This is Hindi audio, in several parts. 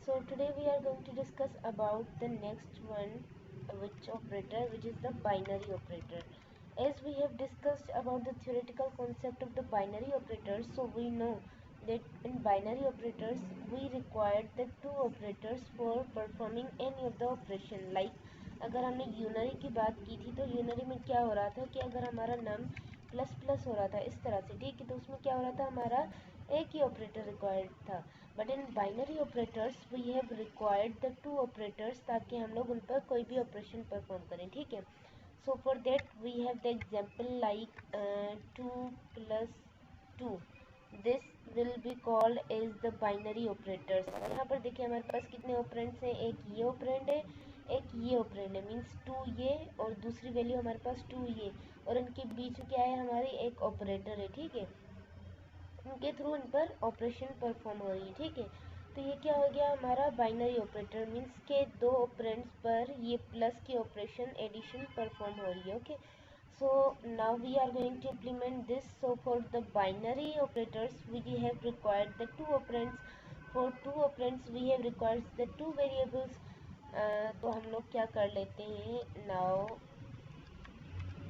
So today we are going to discuss about the next one, which is the binary operator. As we have discussed about the theoretical concept of the binary operators, so we know that in binary operators we required the two operators for performing any of the operation. Like अगर हमने यूनरी की बात की थी तो यूनरी में क्या हो रहा था कि अगर हमारा नम प्लस प्लस हो रहा था इस तरह से, ठीक है, तो उसमें क्या हो रहा था, हमारा एक ही ऑपरेटर रिक्वायर्ड था. But in binary operators we have required the two operators ताकि हम लोग उन पर कोई भी ऑपरेशन परफॉर्म करें, ठीक है. So for that we have the example like 2 + 2. This will be called as the binary operators. यहाँ पर देखिए हमारे पास कितने ऑपरेंड्स हैं, एक ये ऑपरेंड है, एक ये ऑपरेंड है, मीन्स 2 ये और दूसरी वैल्यू हमारे पास 2 ये, और इनके बीच में क्या है, हमारी एक ऑपरेटर है, ठीक है. उनके थ्रू इन पर ऑपरेशन परफॉर्म हो रही है, ठीक है. तो ये क्या हो गया हमारा बाइनरी ऑपरेटर, मीन्स के दो ऑपरेंड्स पर ये प्लस की ऑपरेशन एडिशन परफॉर्म हो रही है. Okay, so now we are going to implement this. So for the binary operators we have required the two operands. For two operands we have required the two variables. तो हम लोग क्या कर लेते हैं, now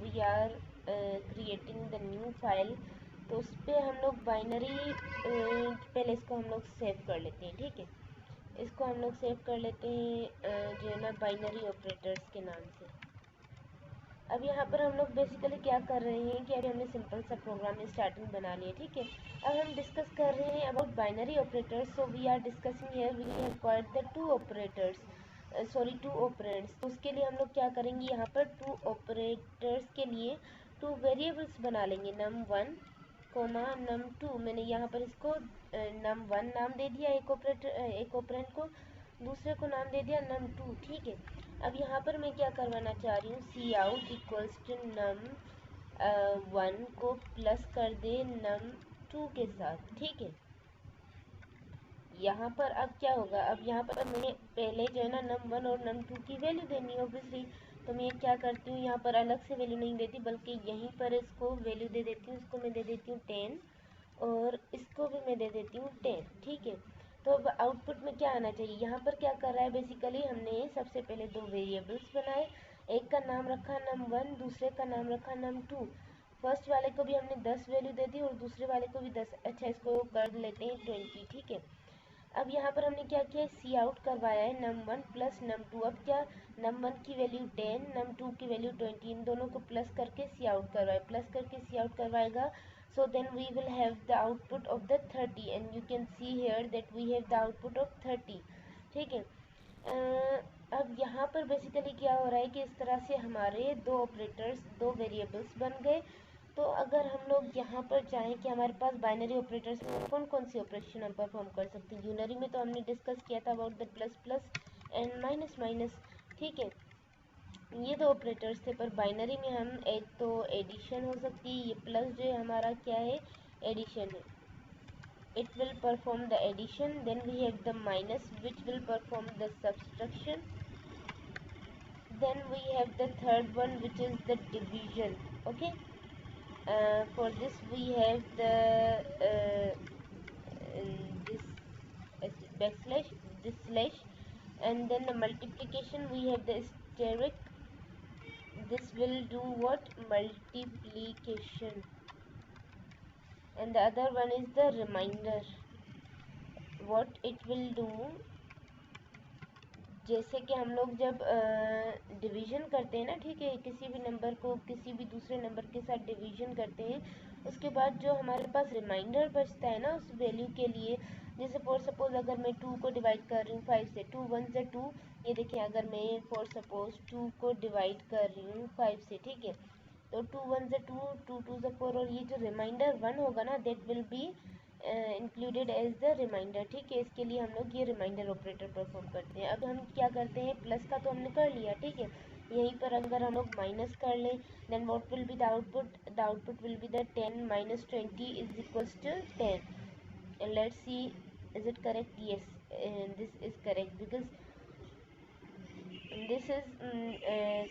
we are creating the new file. तो उस पर हम लोग बाइनरी, पहले इसको हम लोग सेव कर लेते हैं, ठीक है. इसको हम लोग सेव कर लेते हैं जो है ना बाइनरी ऑपरेटर्स के नाम से. अब यहाँ पर हम लोग बेसिकली क्या कर रहे हैं कि अभी हमने सिंपल सा प्रोग्राम स्टार्टिंग बना लिया, ठीक है. अब हम डिस्कस कर रहे हैं about binary operators. So we are discussing here we have required the two operators, sorry two operands. तो उसके लिए हम लोग क्या करेंगे, यहाँ पर टू ऑपरेटर्स के लिए टू वेरिएबल्स बना लेंगे, num1 कोमा num2. मैंने यहाँ पर इसको num1 नाम दे दिया एक ऑपरेंड को, दूसरे को नाम दे दिया num2, ठीक है. अब यहाँ पर मैं क्या करवाना चाह रही हूँ, सी आउट इक्वल्स टू num1 को प्लस कर दे num2 के साथ, ठीक है. यहाँ पर अब क्या होगा, अब यहाँ पर मैंने पहले जो है ना num1 और num2 की वैल्यू देनी है ऑब्वियसली. तो मैं क्या करती हूँ, यहाँ पर अलग से वैल्यू नहीं देती बल्कि यहीं पर इसको वैल्यू दे देती हूँ. इसको मैं दे देती हूँ 10 और इसको भी मैं दे देती हूँ 10, ठीक है. तो अब आउटपुट में क्या आना चाहिए, यहाँ पर क्या कर रहा है, बेसिकली हमने सबसे पहले दो वेरिएबल्स बनाए. एक का नाम रखा num1, दूसरे का नाम रखा num2. फर्स्ट वाले को भी हमने 10 वैल्यू दे दी और दूसरे वाले को भी 10. अच्छा, इसको कर लेते हैं 20, ठीक है. अब यहाँ पर हमने क्या किया, सी आउट करवाया है num1 प्लस num2. अब क्या, num1 की वैल्यू 10, num2 की वैल्यू 20, इन दोनों को प्लस करके सी आउट करवाए, प्लस करके सी आउट करवाएगा. So then we will have the output of the 30 and you can see here that we have the output of 30, ठीक है. अब यहाँ पर बेसिकली क्या हो रहा है कि इस तरह से हमारे दो ऑपरेटर्स, दो वेरिएबल्स बन गए. तो अगर हम लोग यहाँ पर चाहें कि हमारे पास बाइनरी ऑपरेटर्स में कौन कौन सी ऑपरेशन हम परफॉर्म कर सकते हैं, यूनरी में तो हमने डिस्कस किया था about the plus plus and minus minus, ठीक है. ये दो ऑपरेटर्स थे. पर बाइनरी में हम एक तो एडिशन हो सकती है, ये प्लस जो है हमारा क्या है, एडिशन है, it will perform the addition. Then we have the minus which will perform the subtraction. Then we have the third one which is the division. Okay, for this we have the this backslash, this slash, and then the multiplication we have the asterisk. This will do what, multiplication, and the other one is the remainder. What it will do, जैसे कि हम लोग जब डिवीजन करते हैं ना, ठीक है, किसी भी नंबर को किसी भी दूसरे नंबर के साथ डिवीजन करते हैं, उसके बाद जो हमारे पास रिमाइंडर बचता है ना उस वैल्यू के लिए, जैसे फॉर सपोज अगर मैं 2 को डिवाइड कर रही हूँ 5 से, 2 1 से 2, ये देखिए अगर मैं फॉर सपोज 2 को डिवाइड कर रही हूँ 5 से, ठीक है, तो 2 1 से 2, 2 2 से 4, और ये जो रिमाइंडर 1 होगा ना that will be included as the reminder, ठीक है. इसके लिए हम लोग ये रिमाइंडर ऑपरेटर परफॉर्म करते हैं. अब हम क्या करते हैं, प्लस का तो हमने कर लिया, ठीक है. यहीं पर अगर हम लोग माइनस कर लें, then what will be the output will be the 10 minus 20 is equals to 10. And let's see, is it correct, yes, this is correct because this is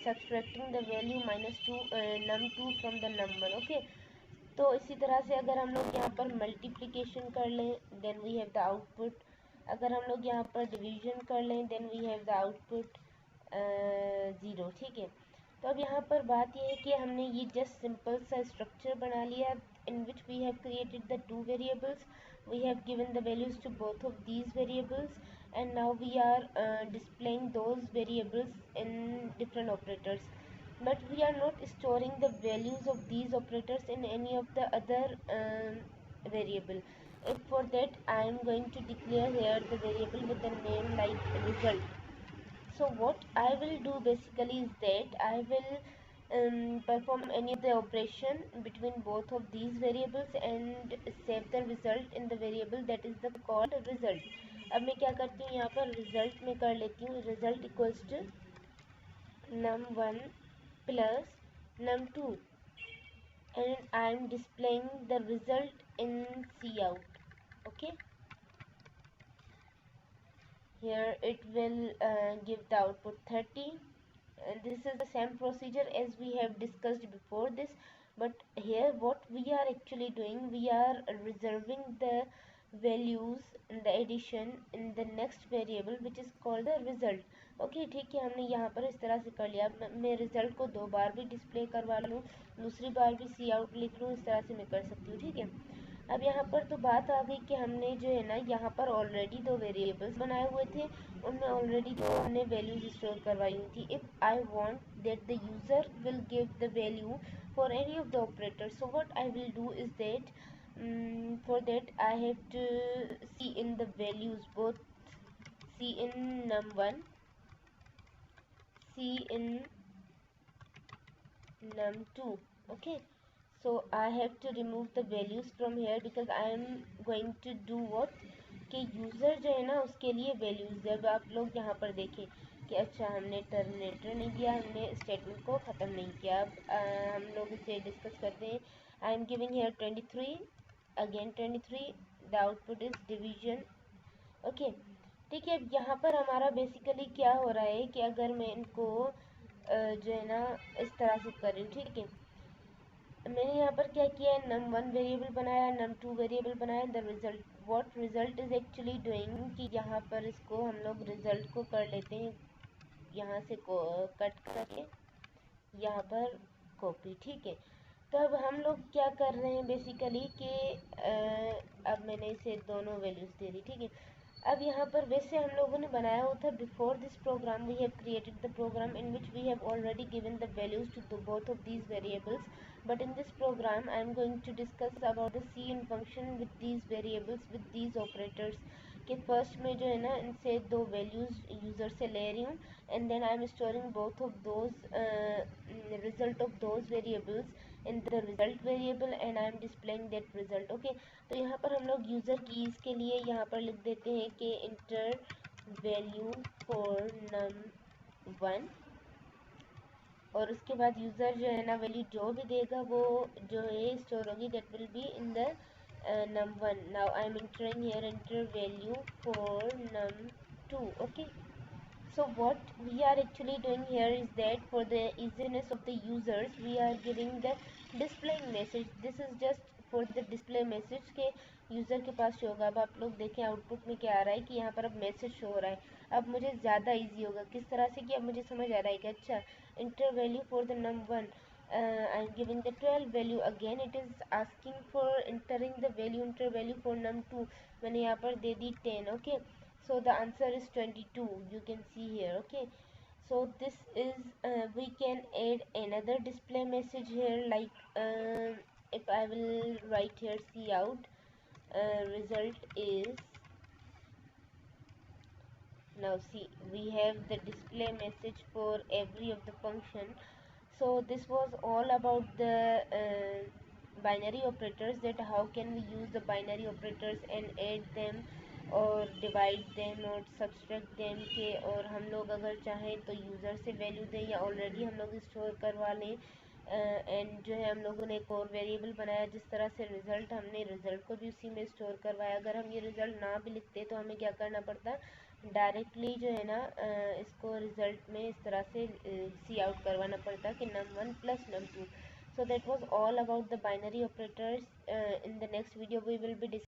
subtracting the value -2 num2 from the num1. okay, तो इसी तरह से अगर हम लोग यहाँ पर मल्टीप्लिकेशन कर लें, then we have the output. अगर हम लोग यहाँ पर डिवीजन कर लें then we have the output 0, ठीक है। तो अब यहाँ पर बात यह है कि हमने ये जस्ट सिंपल सा स्ट्रक्चर बना लिया in which we have created the two variables, we have given the values to both of these variables, and now we are displaying those variables in different operators, but we are not storing the values of these operators in any of the other variable. If for that I am going to declare here the variable with the name like result. So what I will do basically is that I will perform any of the operation between both of these variables and save the result in the variable that is the called result. अब मैं क्या करती हूँ, यहाँ पर result में कर लेती हूँ result equals to num1 plus num2, and I am displaying the result in cout. Okay, here it will give the output 30. This is the same procedure as we have discussed before this, but here what we are actually doing, we are reserving the values in the addition in the next variable which is called the result. Okay, ठीक है, हमने यहाँ पर इस तरह से कर लिया। मैं रिजल्ट को 2 बार भी डिस्प्ले करवा लूँ, दूसरी बार भी सी आउट लिख लूँ, इस तरह से मैं कर सकती हूँ, ठीक है। अब यहाँ पर तो बात आ गई कि हमने जो है ना यहाँ पर ऑलरेडी 2 वेरिएबल्स बनाए हुए थे, उनमें ऑलरेडी जो हमने वैल्यूज स्टोर करवाई हुई थी। If I want that the user will give the value for any of the operator, so what I will do is that for that I have to see in the values, both see in num1, see in num2. Okay, so I have to remove the values from here because I am going to do what कि यूज़र जो है ना उसके लिए वैल्यूज़, जब आप लोग यहाँ पर देखें कि अच्छा हमने टर्मिनेटर नहीं दिया, हमने स्टेटमेंट को ख़त्म नहीं किया। अब हम लोग इसे डिस्कस करते हैं। I am giving here 23, again 23, the output is division. Okay, ठीक है। अब यहाँ पर हमारा बेसिकली क्या हो रहा है कि अगर मैं इनको जो है ना इस तरह से करें, ठीक है, मैंने यहाँ पर क्या किया है, num1 वेरिएबल बनाया, num2 वेरिएबल बनाया, the result, what result is actually doing कि यहाँ पर इसको हम लोग रिजल्ट को कर लेते हैं यहाँ से को कट करके यहाँ पर कॉपी, ठीक है। तो अब हम लोग क्या कर रहे हैं बेसिकली कि अब मैंने इसे दोनों वैल्यूज दे दी, ठीक है। अब यहाँ पर वैसे हम लोगों ने बनाया हुआ था before this program, we have created the program in which we have already given the values to both of these variables, but in this program I am going to discuss about the cin function with these variables with these operators कि फर्स्ट में जो है ना इनसे 2 वैल्यूज यूज़र से ले रही हूँ, and then I am storing both of those result of those variables in the result variable and I am displaying that result. Okay, तो यहाँ पर हम लोग यूज़र कीज़ के लिए यहाँ पर लिख देते हैं कि enter value for num1, और उसके बाद यूज़र जो है ना वैल्यू जो भी देगा वो जो है स्टोर होगी, that will be in the num1. Now I am entering here enter value for num2. Okay, so what we are actually doing here is that for the easiness of the users we are giving the displaying message. This is just for the display message के यूज़र के पास शो होगा। अब आप लोग देखें आउटपुट में क्या आ रहा है कि यहाँ पर अब मैसेज शो हो रहा है। अब मुझे ज़्यादा इजी होगा किस तरह से कि अब मुझे समझ आ रहा है कि अच्छा inter value for the num1, I am giving the 12 value, again it is asking for entering the value, enter value for num2, मैंने यहाँ पर दे दी 10. Okay, so the answer is 22, you can see here. Okay, so this is we can add another display message here like if I will write here cout result is, now see we have the display message for every of the function. So this was all about the binary operators, that how can we use the binary operators and add them और डिवाइड देम और सब्सट्रैक्ट देम के, और हम लोग अगर चाहें तो यूज़र से वैल्यू दें या ऑलरेडी हम लोग स्टोर करवा लें। एंड जो है हम लोगों ने एक और वेरिएबल बनाया जिस तरह से रिज़ल्ट, हमने रिज़ल्ट को भी उसी में स्टोर करवाया। अगर हम ये रिज़ल्ट ना भी लिखते तो हमें क्या करना पड़ता, डायरेक्टली जो है ना इसको रिज़ल्ट में इस तरह से सी आउट करवाना पड़ता कि num1 plus num2. So that was all about the binary operators. In the next video we will be